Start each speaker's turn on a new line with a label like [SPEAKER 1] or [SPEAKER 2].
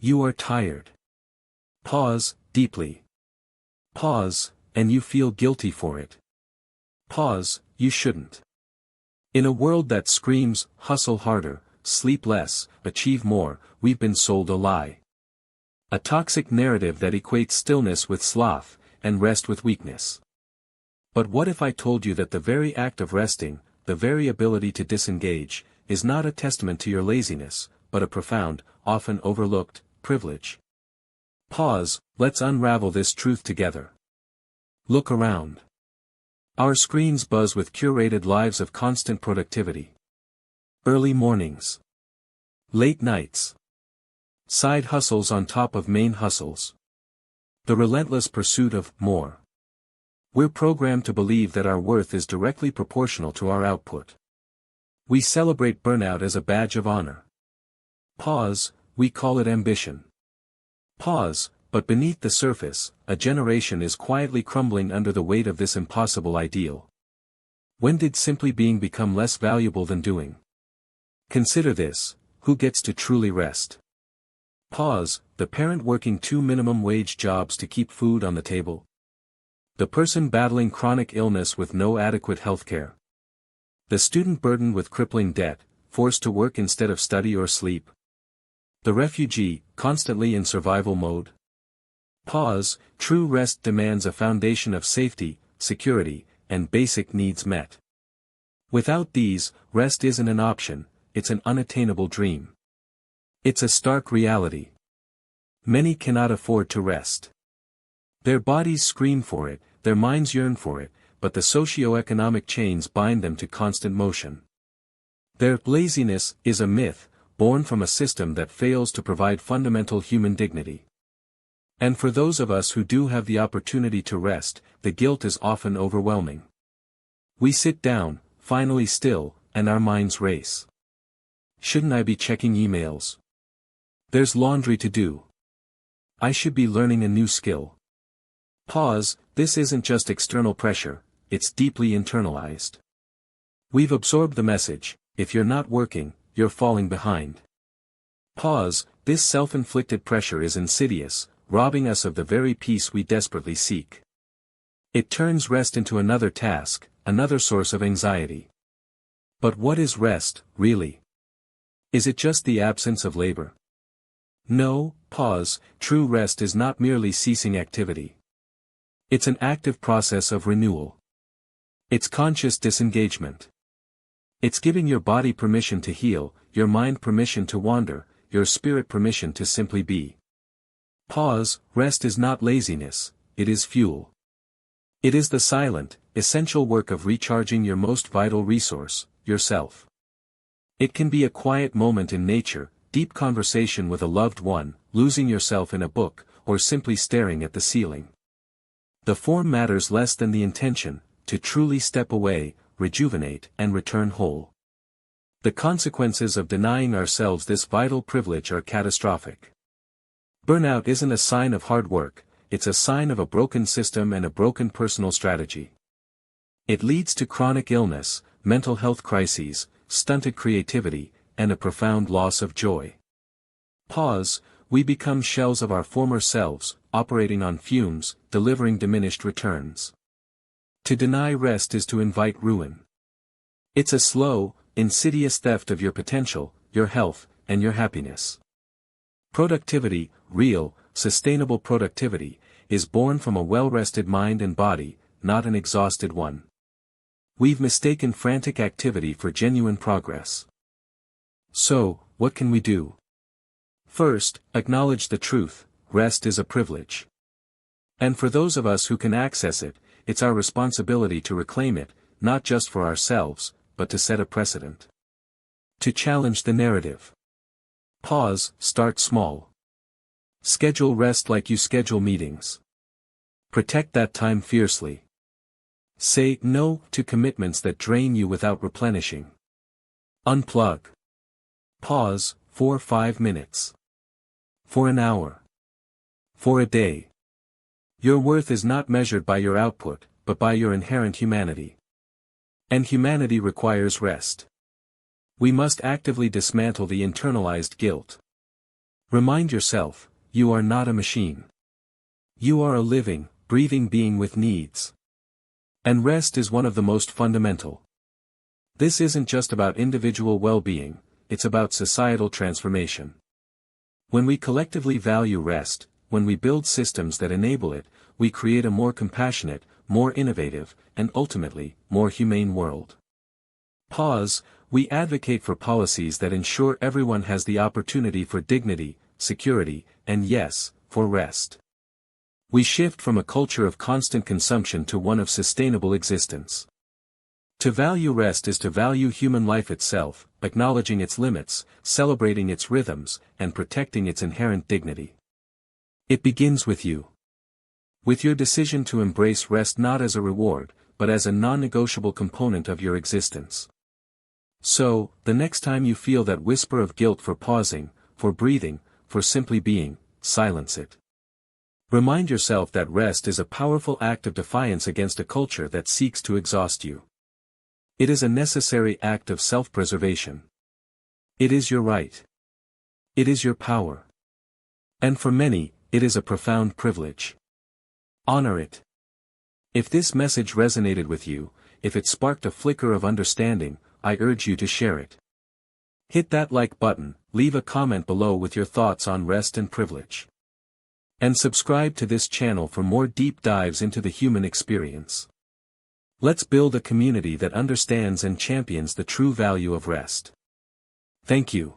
[SPEAKER 1] You are tired. Pause, deeply. Pause, and you feel guilty for it. Pause, you shouldn't. In a world that screams, hustle harder, sleep less, achieve more, we've been sold a lie. A toxic narrative that equates stillness with sloth, and rest with weakness. But what if I told you that the very act of resting, the very ability to disengage, is not a testament to your laziness, but a profound, often overlooked, privilege? Pause, let's unravel this truth together. Look around. Our screens buzz with curated lives of constant productivity. Early mornings. Late nights. Side hustles on top of main hustles. The relentless pursuit of more. We're programmed to believe that our worth is directly proportional to our output. We celebrate burnout as a badge of honor. Pause, we call it ambition. Pause, but beneath the surface, a generation is quietly crumbling under the weight of this impossible ideal. When did simply being become less valuable than doing? Consider this: who gets to truly rest? Pause, the parent working 2 minimum wage jobs to keep food on the table? The person battling chronic illness with no adequate healthcare? The student burdened with crippling debt, forced to work instead of study or sleep? The refugee, constantly in survival mode? Pause, true rest demands a foundation of safety, security, and basic needs met. Without these, rest isn't an option, it's an unattainable dream. It's a stark reality. Many cannot afford to rest. Their bodies scream for it, their minds yearn for it, but the socio-economic chains bind them to constant motion. Their laziness is a myth, born from a system that fails to provide fundamental human dignity. And for those of us who do have the opportunity to rest, the guilt is often overwhelming. We sit down, finally still, and our minds race. Shouldn't I be checking emails? There's laundry to do. I should be learning a new skill. Pause, this isn't just external pressure, it's deeply internalized. We've absorbed the message: if you're not working, you're falling behind. Pause, this self-inflicted pressure is insidious, robbing us of the very peace we desperately seek. It turns rest into another task, another source of anxiety. But what is rest, really? Is it just the absence of labor? No, pause, true rest is not merely ceasing activity. It's an active process of renewal. It's conscious disengagement. It's giving your body permission to heal, your mind permission to wander, your spirit permission to simply be. Pause, rest is not laziness, it is fuel. It is the silent, essential work of recharging your most vital resource, yourself. It can be a quiet moment in nature, deep conversation with a loved one, losing yourself in a book, or simply staring at the ceiling. The form matters less than the intention: to truly step away, rejuvenate, and return whole. The consequences of denying ourselves this vital privilege are catastrophic. Burnout isn't a sign of hard work, it's a sign of a broken system and a broken personal strategy. It leads to chronic illness, mental health crises, stunted creativity, and a profound loss of joy. Pause, we become shells of our former selves, operating on fumes, delivering diminished returns. To deny rest is to invite ruin. It's a slow, insidious theft of your potential, your health, and your happiness. Productivity, real, sustainable productivity, is born from a well-rested mind and body, not an exhausted one. We've mistaken frantic activity for genuine progress. So, what can we do? First, acknowledge the truth: rest is a privilege. And for those of us who can access it, it's our responsibility to reclaim it, not just for ourselves, but to set a precedent. To challenge the narrative. Pause, start small. Schedule rest like you schedule meetings. Protect that time fiercely. Say no to commitments that drain you without replenishing. Unplug. Pause, for 5 minutes. For an hour. For a day. Your worth is not measured by your output, but by your inherent humanity. And humanity requires rest. We must actively dismantle the internalized guilt. Remind yourself, you are not a machine. You are a living, breathing being with needs. And rest is one of the most fundamental. This isn't just about individual well-being, it's about societal transformation. When we collectively value rest, when we build systems that enable it, we create a more compassionate, more innovative, and ultimately, more humane world. Pause. We advocate for policies that ensure everyone has the opportunity for dignity, security, and yes, for rest. We shift from a culture of constant consumption to one of sustainable existence. To value rest is to value human life itself, acknowledging its limits, celebrating its rhythms, and protecting its inherent dignity. It begins with you. With your decision to embrace rest not as a reward, but as a non-negotiable component of your existence. So, the next time you feel that whisper of guilt for pausing, for breathing, for simply being, silence it. Remind yourself that rest is a powerful act of defiance against a culture that seeks to exhaust you. It is a necessary act of self-preservation. It is your right. It is your power. And for many, it is a profound privilege. Honor it. If this message resonated with you, if it sparked a flicker of understanding, I urge you to share it. Hit that like button, leave a comment below with your thoughts on rest and privilege. And subscribe to this channel for more deep dives into the human experience. Let's build a community that understands and champions the true value of rest. Thank you.